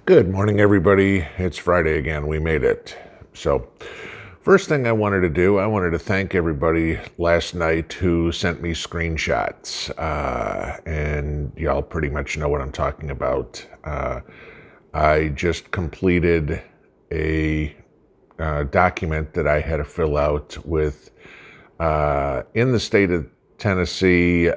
Good morning, everybody. It's Friday again. We made it. So, first thing I wanted to do, I wanted to thank everybody last night who sent me screenshots. And y'all pretty much know what I'm talking about. I just completed a document that I had to fill out with, in the state of Tennessee,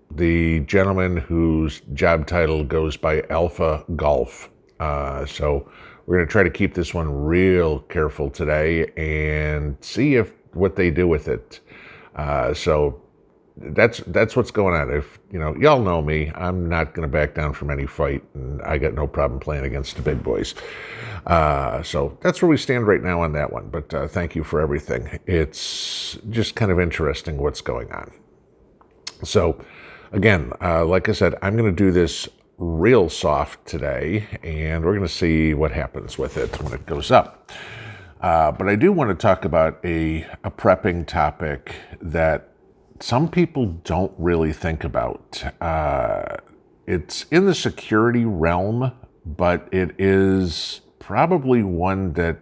the gentleman whose job title goes by Alpha Golf. So we're going to try to keep this one real careful today and see if what they do with it. So that's what's going on. If y'all know me, I'm not going to back down from any fight, and I got no problem playing against the big boys. So that's where we stand right now on that one. But thank you for everything. It's just kind of interesting what's going on. So, again, like I said, I'm going to do this real soft today, and we're going to see what happens with it when it goes up. But I do want to talk about a prepping topic that some people don't really think about. It's in the security realm, but it is probably one that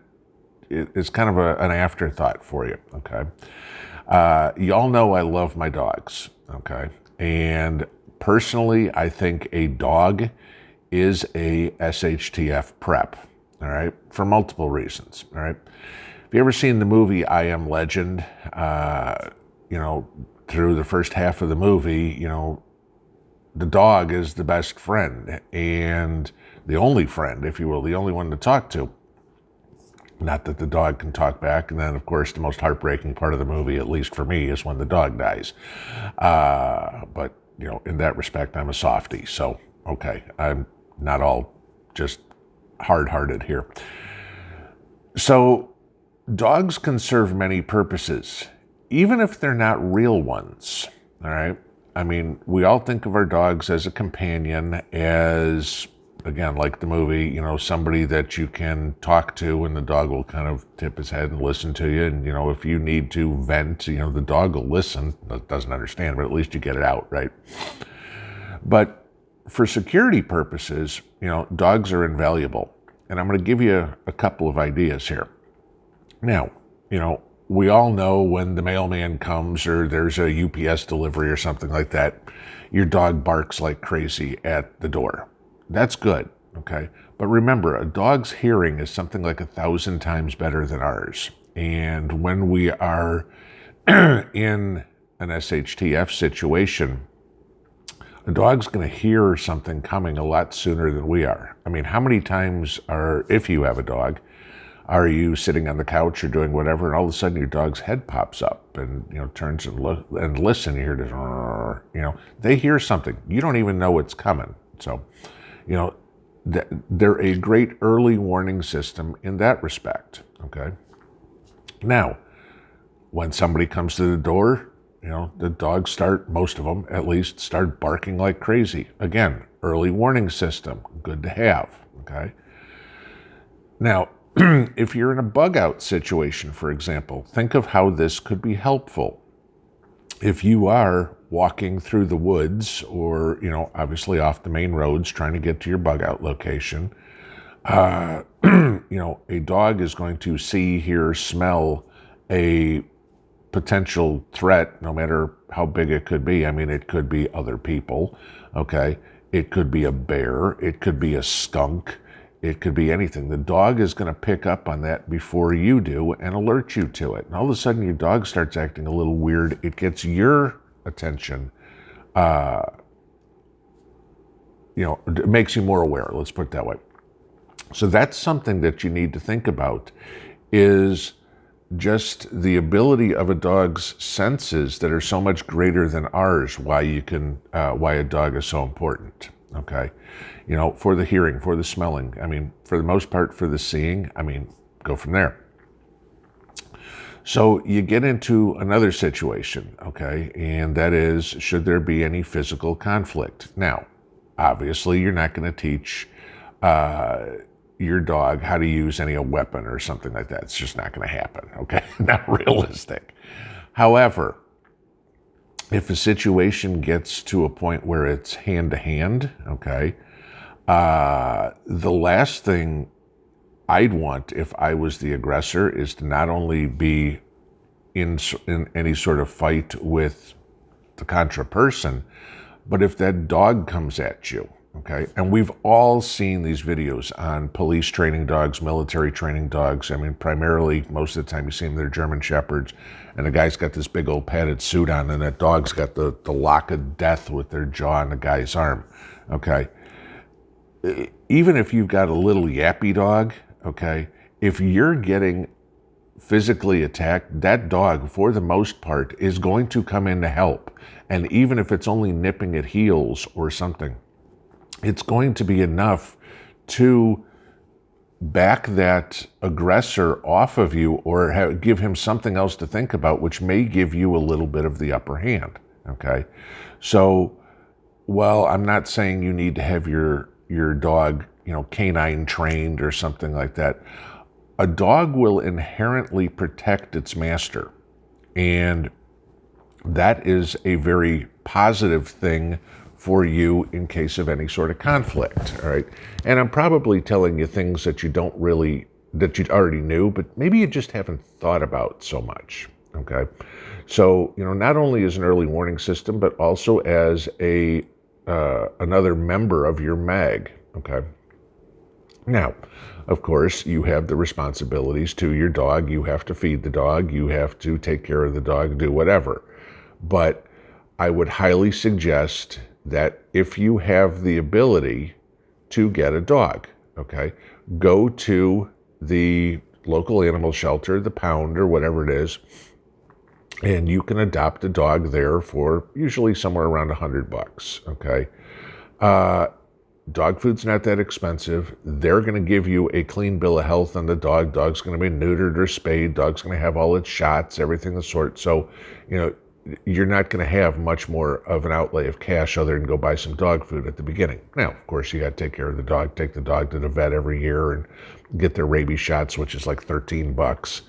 is kind of an afterthought for you, okay? Y'all know I love my dogs, okay? And personally, I think a dog is a SHTF prep, all right? For multiple reasons, all right? Have you ever seen the movie I Am Legend? Through the first half of the movie, the dog is the best friend and the only friend, if you will, the only one to talk to. Not that the dog can talk back. And then, of course, the most heartbreaking part of the movie, at least for me, is when the dog dies. But, in that respect, I'm a softie. So, okay, I'm not all just hard-hearted here. So, dogs can serve many purposes, even if they're not real ones, all right? I mean, we all think of our dogs as a companion, as... again, like the movie, somebody that you can talk to and the dog will kind of tip his head and listen to you. And, if you need to vent, the dog will listen. It doesn't understand, but at least you get it out, right? But for security purposes, dogs are invaluable. And I'm going to give you a couple of ideas here. Now, we all know when the mailman comes or there's a UPS delivery or something like that, your dog barks like crazy at the door. That's good, okay? But remember, a dog's hearing is something like 1,000 times better than ours. And when we are in an SHTF situation, a dog's going to hear something coming a lot sooner than we are. I mean, how many times if you have a dog, are you sitting on the couch or doing whatever, and all of a sudden your dog's head pops up and, turns and listen, you hear this, they hear something. You don't even know what's coming. So, they're a great early warning system in that respect, okay? Now, when somebody comes to the door, the dogs most of them at least, start barking like crazy. Again, early warning system, good to have, okay? Now, if you're in a bug out situation, for example, think of how this could be helpful. If you are walking through the woods or, obviously off the main roads trying to get to your bug out location, a dog is going to see, hear, smell a potential threat, no matter how big it could be. I mean, it could be other people, okay? It could be a bear. It could be a skunk. It could be anything. The dog is going to pick up on that before you do and alert you to it. And all of a sudden your dog starts acting a little weird. It gets your attention. It makes you more aware. Let's put it that way. So that's something that you need to think about, is just the ability of a dog's senses that are so much greater than ours, why a dog is so important. Okay. For the hearing, for the smelling, I mean, for the most part, for the seeing, go from there. So you get into another situation, okay, and that is, should there be any physical conflict? Now, obviously, you're not going to teach your dog how to use a weapon or something like that. It's just not going to happen, okay? Not realistic. However, if a situation gets to a point where it's hand-to-hand, okay, The last thing I'd want if I was the aggressor is to not only be in any sort of fight with the contra person, but if that dog comes at you, okay? And we've all seen these videos on police training dogs, military training dogs. I mean, primarily, most of the time you see them, they're German Shepherds, and the guy's got this big old padded suit on, and that dog's got the lock of death with their jaw on the guy's arm, okay? Even if you've got a little yappy dog, okay, if you're getting physically attacked, that dog, for the most part, is going to come in to help. And even if it's only nipping at heels or something, it's going to be enough to back that aggressor off of you or give him something else to think about, which may give you a little bit of the upper hand, okay? So, well, I'm not saying you need to have your dog, canine trained or something like that. A dog will inherently protect its master, and that is a very positive thing for you in case of any sort of conflict, all right? And I'm probably telling you things that you already knew, but maybe you just haven't thought about so much, okay? So, not only as an early warning system, but also as another member of your MAG, okay? Now, of course, you have the responsibilities to your dog. You have to feed the dog. You have to take care of the dog, do whatever. But I would highly suggest that if you have the ability to get a dog, okay, go to the local animal shelter, the pound or whatever it is, and you can adopt a dog there for usually somewhere around $100, okay? Dog food's not that expensive. They're going to give you a clean bill of health on the dog. Dog's going to be neutered or spayed. Dog's going to have all its shots, everything of the sort. So, you're not going to have much more of an outlay of cash other than go buy some dog food at the beginning. Now, of course, you got to take care of the dog, take the dog to the vet every year and get their rabies shots, which is like $13.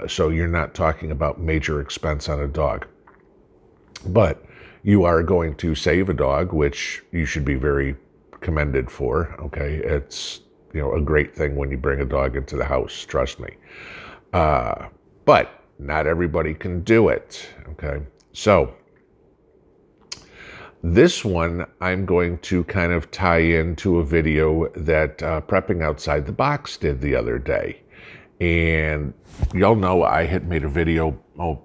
So you're not talking about major expense on a dog. But you are going to save a dog, which you should be very commended for, okay? It's, a great thing when you bring a dog into the house, trust me. But not everybody can do it, okay? So this one I'm going to kind of tie into a video that Prepping Outside the Box did the other day. And y'all know I had made a video, a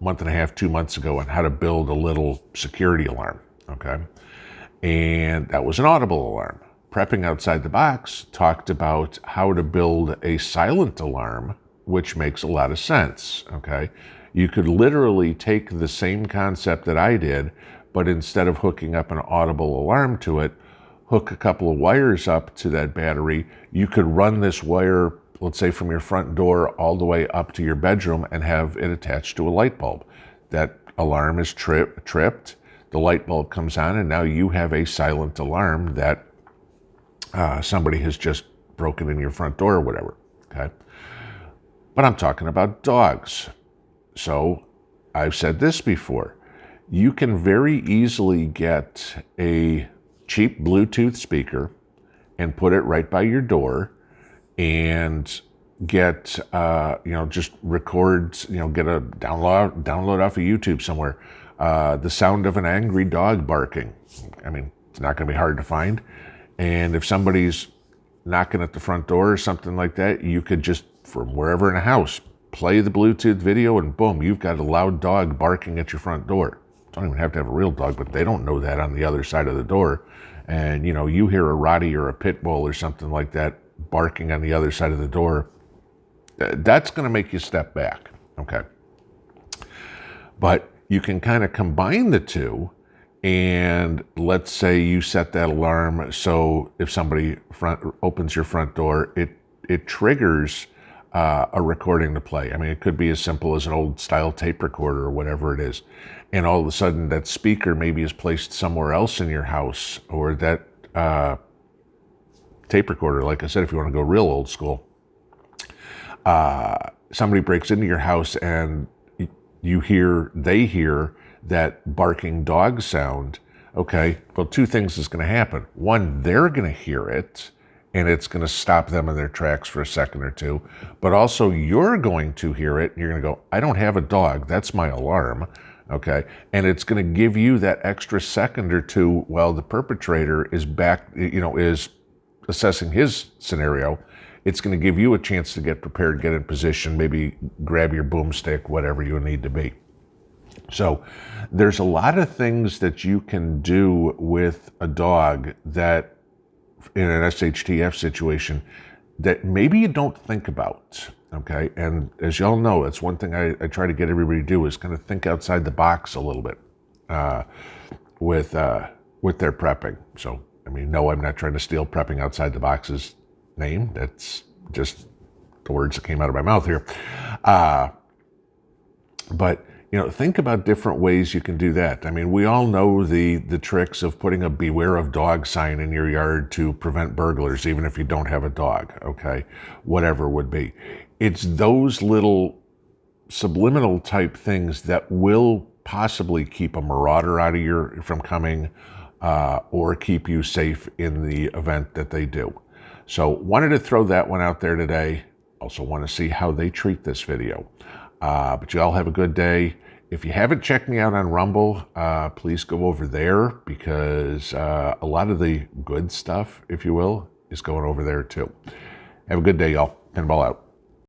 month and a half, 2 months ago on how to build a little security alarm, okay? And that was an audible alarm. Prepping Outside the Box talked about how to build a silent alarm, which makes a lot of sense, okay? You could literally take the same concept that I did, but instead of hooking up an audible alarm to it, hook a couple of wires up to that battery. You could run this wire, let's say from your front door all the way up to your bedroom and have it attached to a light bulb. That alarm is tripped, the light bulb comes on, and now you have a silent alarm that somebody has just broken in your front door or whatever, okay? But I'm talking about dogs. So I've said this before. You can very easily get a cheap Bluetooth speaker and put it right by your door and get, just record, get a download off of YouTube somewhere, the sound of an angry dog barking. I mean, it's not going to be hard to find. And if somebody's knocking at the front door or something like that, you could just, from wherever in a house, play the Bluetooth video and boom, you've got a loud dog barking at your front door. Don't even have to have a real dog, but they don't know that on the other side of the door. And, you hear a Rottie or a pit bull or something like that barking on the other side of the door, that's going to make you step back, okay? But you can kind of combine the two, and let's say you set that alarm so if somebody opens your front door, it triggers a recording to play. I mean, it could be as simple as an old style tape recorder or whatever it is. And all of a sudden that speaker maybe is placed somewhere else in your house, or that tape recorder, like I said, if you want to go real old school, somebody breaks into your house and they hear that barking dog sound. Okay, well, two things is going to happen. One, they're going to hear it, and it's going to stop them in their tracks for a second or two. But also, you're going to hear it, and you're going to go, I don't have a dog. That's my alarm. Okay, and it's going to give you that extra second or two while the perpetrator is back, is assessing his scenario. It's going to give you a chance to get prepared, get in position, maybe grab your boomstick, whatever you need to be. So there's a lot of things that you can do with a dog that in an SHTF situation that maybe you don't think about. Okay. And as y'all know, it's one thing I try to get everybody to do is kind of think outside the box a little bit with their prepping. So, I mean, no, I'm not trying to steal prepping outside the box's name. That's just the words that came out of my mouth here. But think about different ways you can do that. I mean, we all know the tricks of putting a beware of dog sign in your yard to prevent burglars, even if you don't have a dog, okay? Whatever would be. It's those little subliminal type things that will possibly keep a marauder out of from coming or keep you safe in the event that they do. So wanted to throw that one out there today. Also want to see how they treat this video. But you all have a good day. If you haven't checked me out on Rumble, please go over there because a lot of the good stuff, if you will, is going over there too. Have a good day, y'all. Pinball out.